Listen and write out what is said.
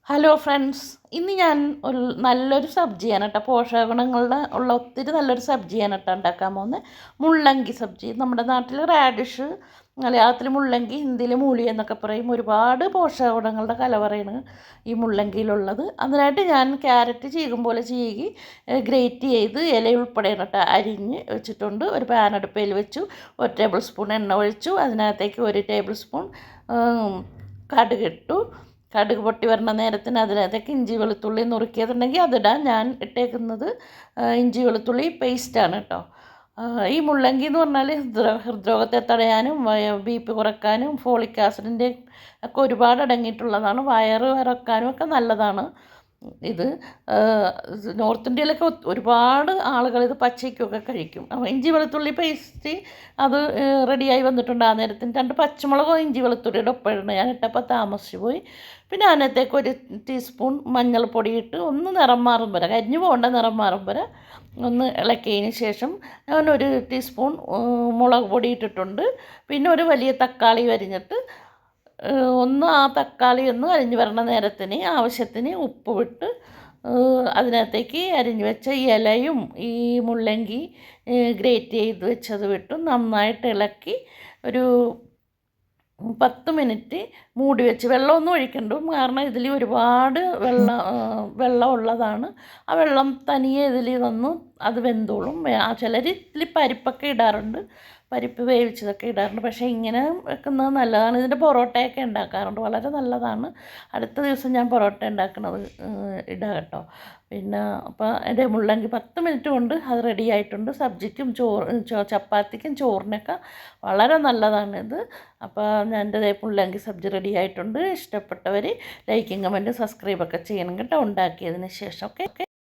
Hello friends, ഇന്ന് ഞാൻ ഒരു നല്ലൊരു സബ്ജിയാണ് കേട്ടോ, പോഷകഗുണങ്ങളുടെ ഉള്ള ഒത്തിരി നല്ലൊരു സബ്ജിയാണ് കേട്ടോ ഉണ്ടാക്കാൻ പോകുന്നത്. മുള്ളങ്കി സബ്ജി. നമ്മുടെ നാട്ടിൽ റാഡിഷ്, മലയാളത്തിൽ മുള്ളങ്കി, ഹിന്ദിയിൽ മൂലി എന്നൊക്കെ പറയും. ഒരുപാട് പോഷകഗുണങ്ങളുടെ കലവറയാണ് ഈ മുള്ളങ്കിയിലുള്ളത്. അതിനായിട്ട് ഞാൻ ക്യാരറ്റ് ചീകും പോലെ ചീകി ഗ്രേറ്റ് ചെയ്ത് ഇല ഉൾപ്പെടെയാണ് കേട്ടോ അരിഞ്ഞ് വെച്ചിട്ടുണ്ട്. ഒരു പാൻ അടുപ്പയിൽ വെച്ചു, 1 ടേബിൾ സ്പൂൺ എണ്ണ ഒഴിച്ചു. അതിനകത്തേക്ക് 1 ടേബിൾ സ്പൂൺ കടുകിട്ടു. കടുക് പൊട്ടി വരുന്ന നേരത്തിന് അതിനകത്തേക്ക് ഇഞ്ചി വെളുത്തുള്ളി നുറുക്കിയതുണ്ടെങ്കിൽ അതിടാൻ. ഞാൻ ഇട്ടേക്കുന്നത് ഇഞ്ചി വെളുത്തുള്ളി പേസ്റ്റാണ് കേട്ടോ. ഈ മുള്ളങ്കി എന്ന് പറഞ്ഞാൽ ഹൃദ്രോഗത്തെ തടയാനും BP കുറയ്ക്കാനും ഫോളിക് ആസിഡിൻ്റെ ഒക്കെ ഒരുപാട് അടങ്ങിയിട്ടുള്ളതാണ്. വയറ് ഇറക്കാനും ഒക്കെ നല്ലതാണ് ഇത്. നോർത്ത് ഇന്ത്യയിലൊക്കെ ഒരുപാട് ആളുകൾ ഇത് പച്ചയ്ക്കൊക്കെ കഴിക്കും. അപ്പോൾ ഇഞ്ചി വെളുത്തുള്ളി പേസ്റ്റ് അത് റെഡിയായി വന്നിട്ടുണ്ട്. ആ നേരത്തിന് 2 പച്ചമുളകും ഇഞ്ചി വെളുത്തുള്ളിയുടെ ഒപ്പമിടണം. ഞാൻ ഇട്ടപ്പോൾ താമസിച്ചു പോയി. പിന്നെ അതിനകത്തേക്ക് 1 ടീസ്പൂൺ മഞ്ഞൾപ്പൊടി ഇട്ട് ഒന്ന് നിറം മാറും വരെ, കരിഞ്ഞു പോകേണ്ട, നിറം മാറും വരെ ഒന്ന് ഇളക്കിയതിന് ശേഷം ഞാൻ 1 ടീസ്പൂൺ മുളക് പൊടി ഇട്ടിട്ടുണ്ട്. പിന്നെ ഒരു വലിയ തക്കാളി അരിഞ്ഞിട്ട് ആ തക്കാളി ഒന്ന് അരിഞ്ഞ് വരണ നേരത്തിന് ആവശ്യത്തിന് ഉപ്പ് വിട്ട് അതിനകത്തേക്ക് അരിഞ്ഞ് വെച്ച ഇലയും ഈ മുള്ളങ്കി ഗ്രേറ്റ് ചെയ്ത് വെച്ചത് വിട്ട് നന്നായിട്ട് ഇളക്കി ഒരു 10 മിനിറ്റ് മൂടി വെച്ച്. വെള്ളമൊന്നും ഒഴിക്കണ്ട, കാരണം ഇതിൽ ഒരുപാട് വെള്ളം ഉള്ളതാണ്. ആ വെള്ളം തനിയെ ഇതിൽ വന്ന് അത് വെന്തോളും. ചിലർ ഇതിൽ പരിപ്പൊക്കെ ഇടാറുണ്ട്, പരിപ്പ് വേവിച്ചതൊക്കെ ഇടാറുണ്ട്. പക്ഷേ ഇങ്ങനെ വെക്കുന്നത് നല്ലതാണ്. ഇതിൻ്റെ പൊറോട്ടയൊക്കെ ഉണ്ടാക്കാറുണ്ട്, വളരെ നല്ലതാണ്. അടുത്ത ദിവസം ഞാൻ പൊറോട്ട ഉണ്ടാക്കുന്നത് ഇടാം കേട്ടോ. പിന്നെ അപ്പോൾ എൻ്റെ മുള്ളങ്കി 10 മിനിറ്റ് കൊണ്ട് അത് റെഡി ആയിട്ടുണ്ട്. സബ്ജിക്കും ചപ്പാത്തിക്കും ചോറിനൊക്കെ വളരെ നല്ലതാണിത്. അപ്പോൾ ഞാൻ എൻ്റെ മുള്ളങ്കി സബ്ജി റെഡി ആയിട്ടുണ്ട്. ഇഷ്ടപ്പെട്ടവർ ലൈക്കും കമൻറ്റും സബ്സ്ക്രൈബൊക്കെ ചെയ്യണം കേട്ടോ, ഉണ്ടാക്കിയതിന് ശേഷം. ഓക്കെ.